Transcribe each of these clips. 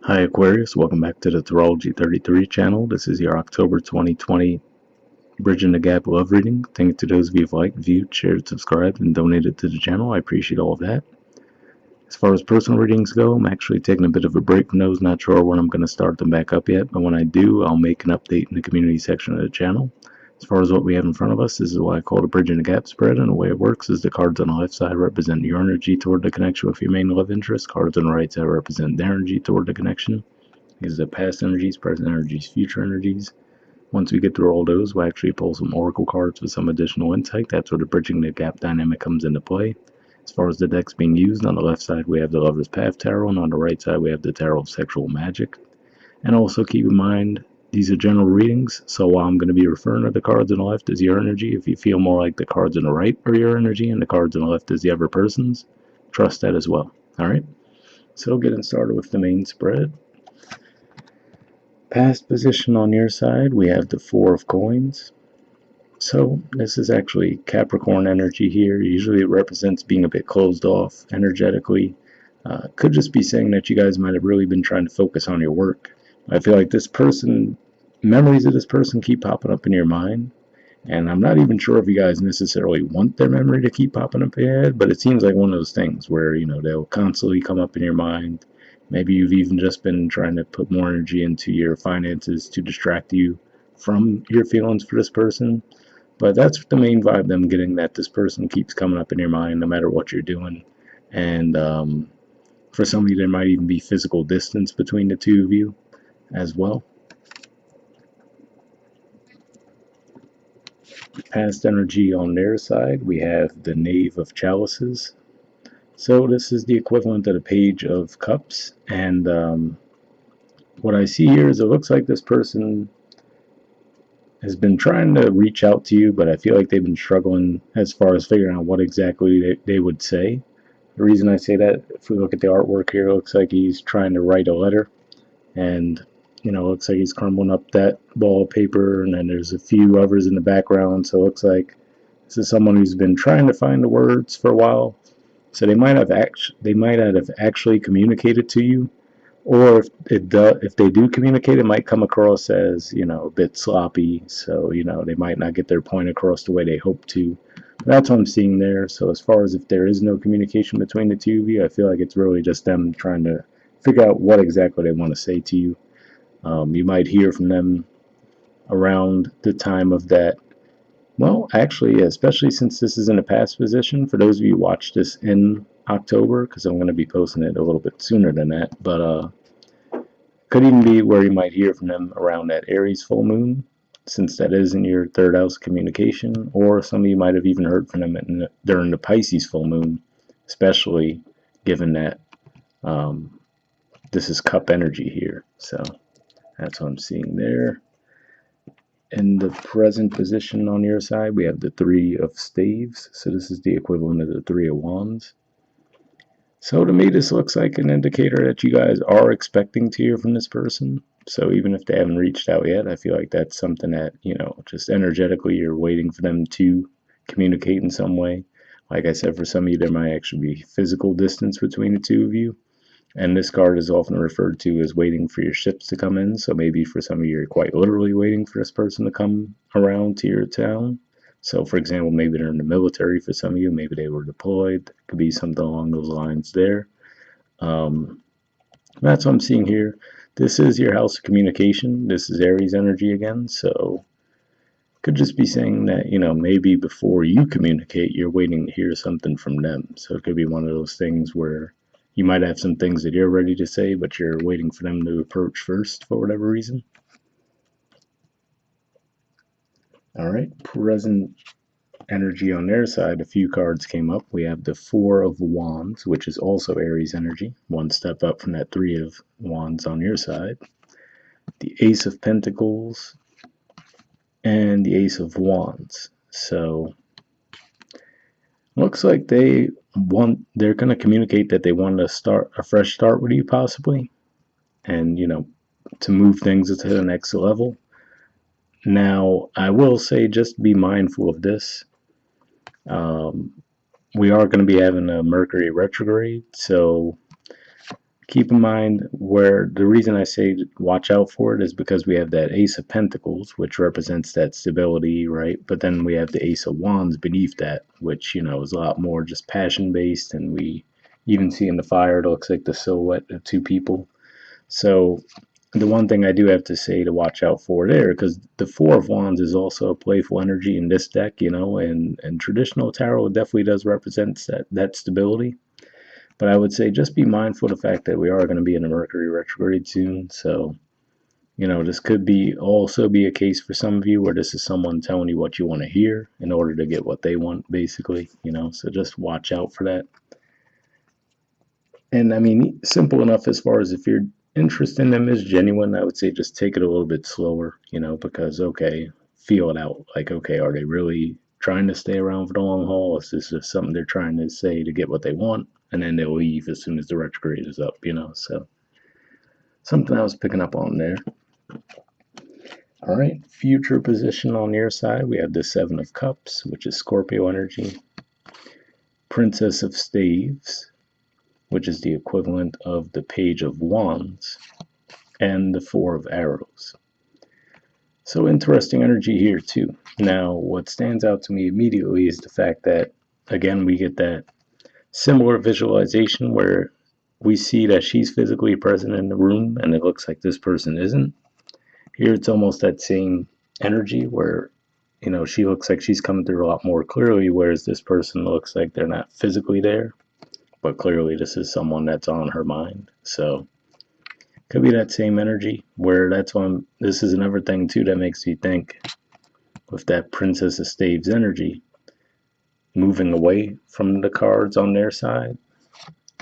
Hi Aquarius, welcome back to the Astrology 33 channel. This is your October 2020 Bridging the Gap love reading. Thank you to those of you who've liked, viewed, shared, subscribed, and donated to the channel. I appreciate all of that. As far as personal readings go, I'm actually taking a bit of a break from those. Not sure when I'm going to start them back up yet, but when I do, I'll make an update in the community section of the channel. As far as what we have in front of us, this is what I call the Bridging the Gap spread, and the way it works is the cards on the left side represent your energy toward the connection with your main love interest. Cards on the right side represent their energy toward the connection. These are the past energies, present energies, future energies. Once we get through all those, we'll actually pull some oracle cards for some additional insight. That's where the bridging the gap dynamic comes into play. As far as the decks being used, on the left side we have the Lover's Path Tarot, and on the right side we have the Tarot of Sexual Magic. And also keep in mind, these are general readings, so while I'm going to be referring to the cards on the left as your energy, if you feel more like the cards on the right are your energy and the cards on the left is the other person's, trust that as well. Alright, so getting started with the main spread. Past position on your side, we have the Four of Coins. So this is actually Capricorn energy here. Usually it represents being a bit closed off energetically. Could just be saying that you guys might have really been trying to focus on your work. I feel like this person, memories of this person keep popping up in your mind. And I'm not even sure if you guys necessarily want their memory to keep popping up in your head, but it seems like one of those things where, they'll constantly come up in your mind. Maybe you've even just been trying to put more energy into your finances to distract you from your feelings for this person. But that's the main vibe I'm getting, that this person keeps coming up in your mind no matter what you're doing. And for some of you, there might even be physical distance between the two of you as well. Past energy on their side, we have the Knave of Chalices. So this is the equivalent of the Page of Cups, and what I see here is it looks like this person has been trying to reach out to you, but I feel like they've been struggling as far as figuring out what exactly they would say. The reason I say that, if we look at the artwork here, it looks like he's trying to write a letter, and looks like he's crumbling up that ball of paper, and then there's a few others in the background, so it looks like this is someone who's been trying to find the words for a while. So they might have actually communicated to you, or if they do communicate, it might come across as a bit sloppy. So they might not get their point across the way they hope to. That's what I'm seeing there. So as far as if there is no communication between the two of you, I feel like it's really just them trying to figure out what exactly they want to say to you. You might hear from them around the time of that. Well, actually, especially since this is in a past position, for those of you who watch this in October, because I'm going to be posting it a little bit sooner than that, but could even be where you might hear from them around that Aries full moon, since that is in your third house communication, or some of you might have even heard from them during the Pisces full moon, especially given that this is cup energy here. So that's what I'm seeing there. In the present position on your side, we have the Three of Staves. So this is the equivalent of the Three of Wands. So to me, this looks like an indicator that you guys are expecting to hear from this person. So even if they haven't reached out yet, I feel like that's something that, just energetically you're waiting for them to communicate in some way. Like I said, for some of you, there might actually be physical distance between the two of you. And this card is often referred to as waiting for your ships to come in. So maybe for some of you, you're quite literally waiting for this person to come around to your town. So, for example, maybe they're in the military for some of you. Maybe they were deployed. It could be something along those lines there. That's what I'm seeing here. This is your house of communication. This is Aries energy again. So, could just be saying that, maybe before you communicate, you're waiting to hear something from them. So, it could be one of those things where you might have some things that you're ready to say, but you're waiting for them to approach first for whatever reason. All right, present energy on their side, a few cards came up. We have the Four of Wands, which is also Aries energy, one step up from that Three of Wands on your side. The Ace of Pentacles and the Ace of Wands. So looks like they're going to communicate that they want to start a fresh start with you, possibly, and to move things to the next level. Now, I will say, just be mindful of this. We are going to be having a Mercury retrograde, so keep in mind where the reason I say watch out for it is because we have that Ace of Pentacles, which represents that stability, right? But then we have the Ace of Wands beneath that, which, is a lot more just passion based. And we even see in the fire, it looks like the silhouette of two people. So the one thing I do have to say to watch out for there, because the Four of Wands is also a playful energy in this deck, and traditional tarot definitely does represent that stability. But I would say just be mindful of the fact that we are going to be in a Mercury retrograde soon. So, this could be also be a case for some of you where this is someone telling you what you want to hear in order to get what they want, basically, so just watch out for that. And I mean, simple enough as far as if your interest in them is genuine, I would say just take it a little bit slower, because, okay, feel it out. Like, okay, are they really trying to stay around for the long haul? Is this just something they're trying to say to get what they want? And then they'll leave as soon as the retrograde is up, So, something I was picking up on there. All right, future position on your side, we have the Seven of Cups, which is Scorpio energy. Princess of Staves, which is the equivalent of the Page of Wands, and the Four of Arrows. So interesting energy here too. Now, what stands out to me immediately is the fact that, again, we get that similar visualization where we see that she's physically present in the room and it looks like this person isn't. Here it's almost that same energy where, she looks like she's coming through a lot more clearly, whereas this person looks like they're not physically there, but clearly this is someone that's on her mind. So could be that same energy where that's one. This is another thing too that makes me think with that Princess of Staves energy moving away from the cards on their side,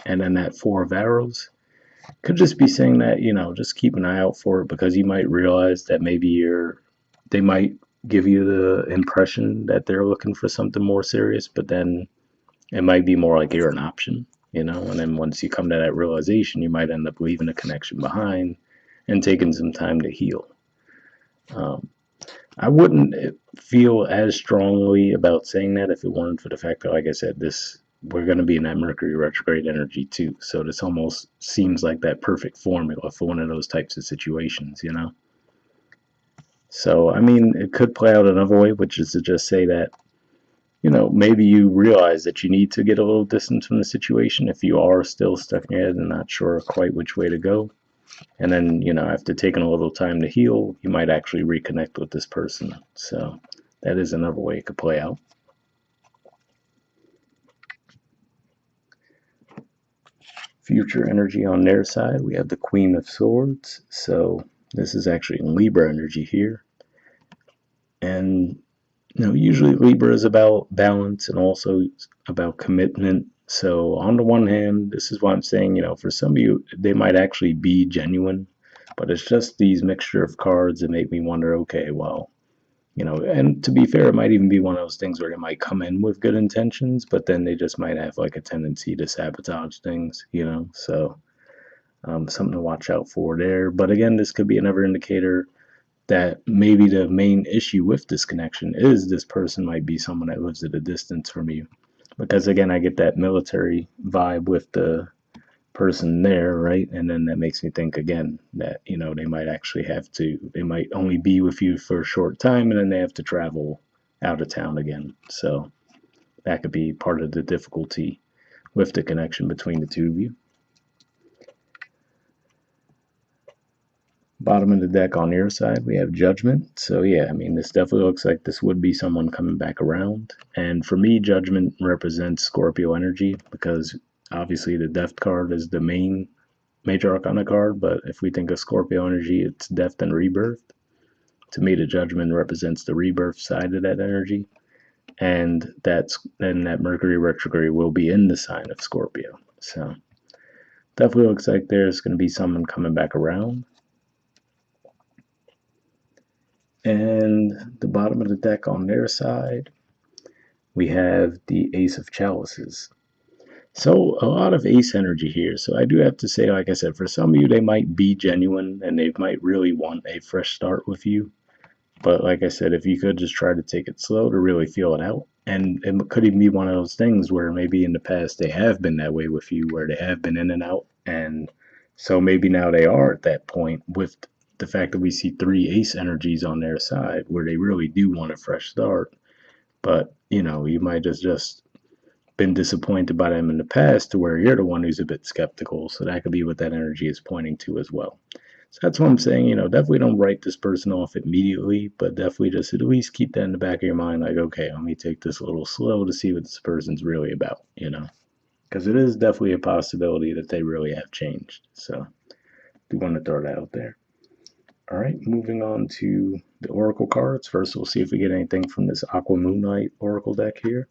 and then that Four of Arrows could just be saying that, just keep an eye out for it, because you might realize that maybe they might give you the impression that they're looking for something more serious, but then it might be more like you're an option, and then once you come to that realization, you might end up leaving a connection behind and taking some time to heal. I wouldn't feel as strongly about saying that if it weren't for the fact that, like I said, we're going to be in that Mercury retrograde energy too. So this almost seems like that perfect formula for one of those types of situations, So, I mean, it could play out another way, which is to just say that, maybe you realize that you need to get a little distance from the situation if you are still stuck in it and not sure quite which way to go. And then, after taking a little time to heal, you might actually reconnect with this person. So that is another way it could play out. Future energy on their side, we have the Queen of Swords. So this is actually Libra energy here. And, usually Libra is about balance and also about commitment. So on the one hand, this is why I'm saying, for some of you, they might actually be genuine, but it's just these mixture of cards that make me wonder, okay, well, and to be fair, it might even be one of those things where they might come in with good intentions, but then they just might have like a tendency to sabotage things, So something to watch out for there. But again, this could be another indicator that maybe the main issue with this connection is this person might be someone that lives at a distance from you. Because again, I get that military vibe with the person there, right? And then that makes me think again that, they might only be with you for a short time and then they have to travel out of town again. So that could be part of the difficulty with the connection between the two of you. Bottom of the deck on your side, we have Judgment. So yeah, I mean, this definitely looks like this would be someone coming back around. And for me, Judgment represents Scorpio energy because obviously the Death card is the main major arcana card, but if we think of Scorpio energy, it's death and rebirth. To me, the Judgment represents the rebirth side of that energy. And that Mercury retrograde will be in the sign of Scorpio. So definitely looks like there's going to be someone coming back around. And the bottom of the deck on their side, we have the Ace of Chalices. So a lot of ace energy here. So I do have to say, like I said, for some of you, they might be genuine and they might really want a fresh start with you. But like I said, if you could just try to take it slow to really feel it out. And it could even be one of those things where maybe in the past they have been that way with you, where they have been in and out. And So maybe now they are at that point with the fact that we see three ace energies on their side where they really do want a fresh start. But, you might have just been disappointed by them in the past to where you're the one who's a bit skeptical. So that could be what that energy is pointing to as well. So that's what I'm saying. Definitely don't write this person off immediately, but definitely just at least keep that in the back of your mind. Like, okay, let me take this a little slow to see what this person's really about. Because it is definitely a possibility that they really have changed. So do want to throw that out there. All right, moving on to the Oracle cards. First, we'll see if we get anything from this Aqua Moonlight Oracle deck here.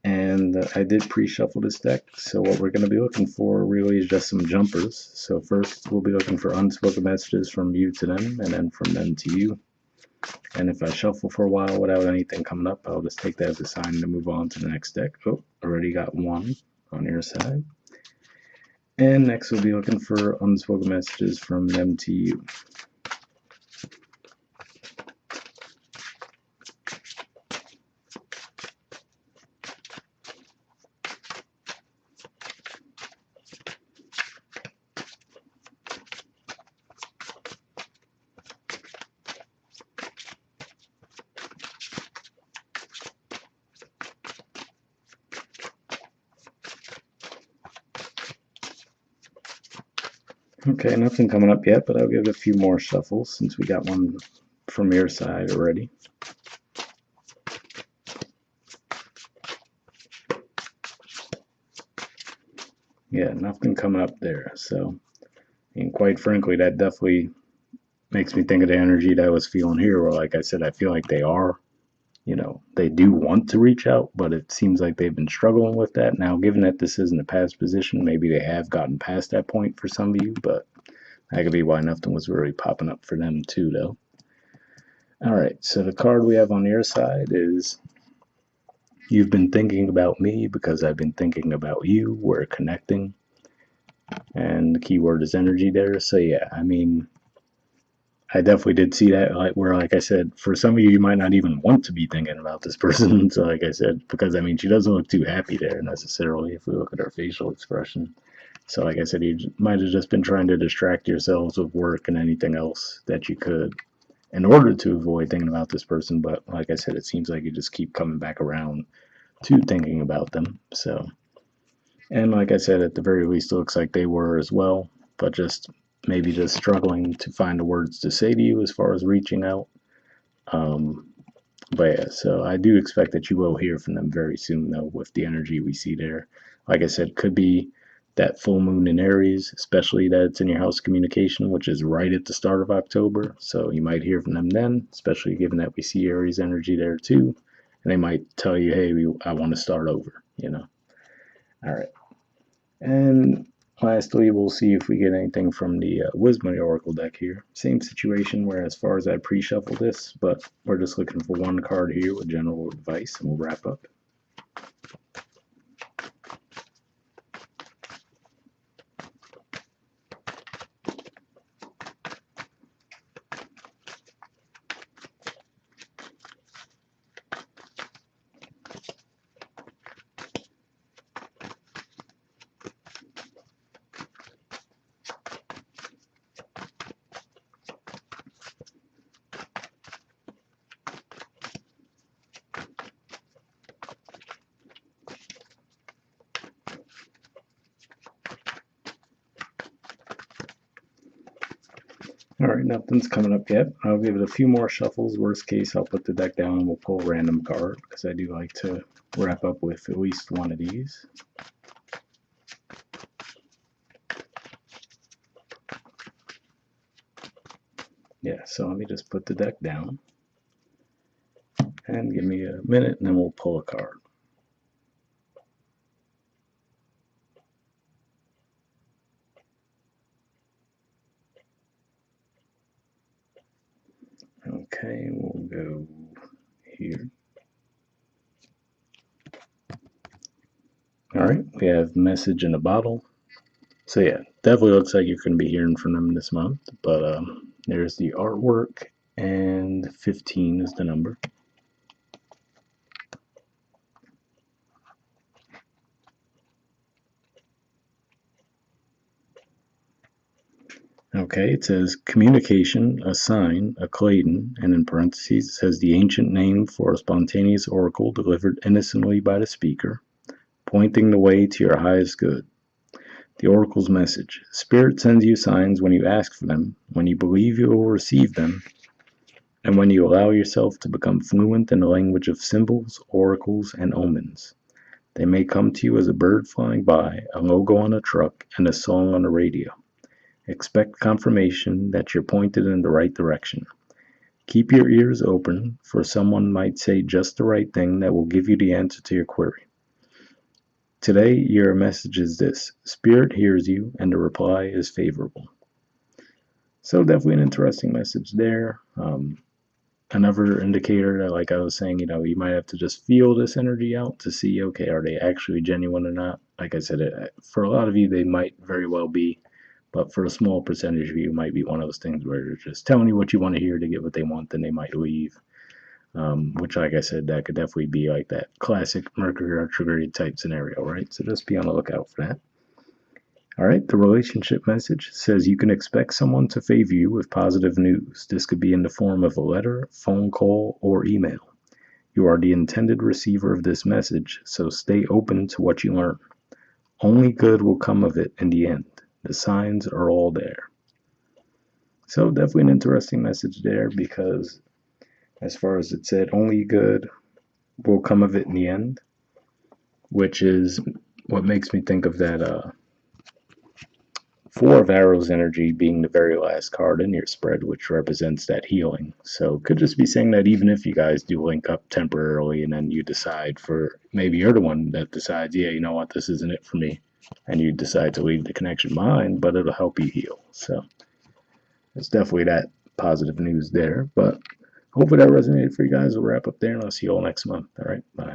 And I did pre-shuffle this deck, so what we're going to be looking for really is just some jumpers. So first, we'll be looking for unspoken messages from you to them, and then from them to you. And if I shuffle for a while without anything coming up, I'll just take that as a sign to move on to the next deck. Oh, already got one on your side. And next, we'll be looking for unspoken messages from them to you. Okay, nothing coming up yet, but I'll give it a few more shuffles since we got one from your side already. Yeah, nothing coming up there. So, quite frankly, that definitely makes me think of the energy that I was feeling here, where, like I said, I feel like they do want to reach out, but it seems like they've been struggling with that. Now, given that this isn't a past position, maybe they have gotten past that point for some of you, but that could be why nothing was really popping up for them too, though. All right, so the card we have on your side is you've been thinking about me because I've been thinking about you. We're connecting. And the keyword is energy there. So, yeah, I definitely did see that, like I said, for some of you, you might not even want to be thinking about this person. So, like I said, because she doesn't look too happy there necessarily if we look at her facial expression. So, like I said, you might have just been trying to distract yourselves with work and anything else that you could in order to avoid thinking about this person. But, like I said, it seems like you just keep coming back around to thinking about them. So, and like I said, at the very least, it looks like they were as well, but maybe just struggling to find the words to say to you as far as reaching out. Um, but yeah, so I do expect that you will hear from them very soon, though, with the energy we see there. Like I said, could be that full moon in Aries, especially that it's in your house communication, which is right at the start of October. So you might hear from them then, especially given that we see Aries energy there too. And they might tell you, hey, I want to start over. All right. And lastly, we'll see if we get anything from the Wisdom Oracle deck here. Same situation where as far as I pre-shuffle this, but we're just looking for one card here with general advice, and we'll wrap up. All right, nothing's coming up yet. I'll give it a few more shuffles. Worst case, I'll put the deck down and we'll pull a random card because I do like to wrap up with at least one of these. Yeah, so let me just put the deck down and give me a minute and then we'll pull a card. Okay, we'll go here. All right, we have message in a bottle. So yeah, definitely looks like you're going to be hearing from them this month. But there's the artwork, and 15 is the number. Okay, it says communication, a sign, a Clayton, and in parentheses it says the ancient name for a spontaneous oracle delivered innocently by the speaker, pointing the way to your highest good. The oracle's message. Spirit sends you signs when you ask for them, when you believe you will receive them, and when you allow yourself to become fluent in the language of symbols, oracles, and omens. They may come to you as a bird flying by, a logo on a truck, and a song on the radio. Expect confirmation that you're pointed in the right direction. Keep your ears open, for someone might say just the right thing that will give you the answer to your query. Today, your message is this: Spirit hears you, and the reply is favorable. So, definitely an interesting message there. Another indicator that, like I was saying, you might have to just feel this energy out to see, okay, are they actually genuine or not? Like I said, for a lot of you, they might very well be, but for a small percentage of you, it might be one of those things where they're just telling you what you want to hear to get what they want, then they might leave. Which, like I said, that could definitely be like that classic Mercury retrograde type scenario, right? So just be on the lookout for that. All right, the relationship message says you can expect someone to favor you with positive news. This could be in the form of a letter, phone call, or email. You are the intended receiver of this message, so stay open to what you learn. Only good will come of it in the end. The signs are all there. So definitely an interesting message there, because as far as it said, only good will come of it in the end, which is what makes me think of that Four of Arrows energy being the very last card in your spread, which represents that healing. So could just be saying that even if you guys do link up temporarily and then you decide maybe you're the one that decides, yeah, you know what, this isn't it for me, and you decide to leave the connection behind, but it'll help you heal. So it's definitely that positive news there. But hopefully that resonated for you guys. We'll wrap up there, and I'll see you all next month. All right, bye.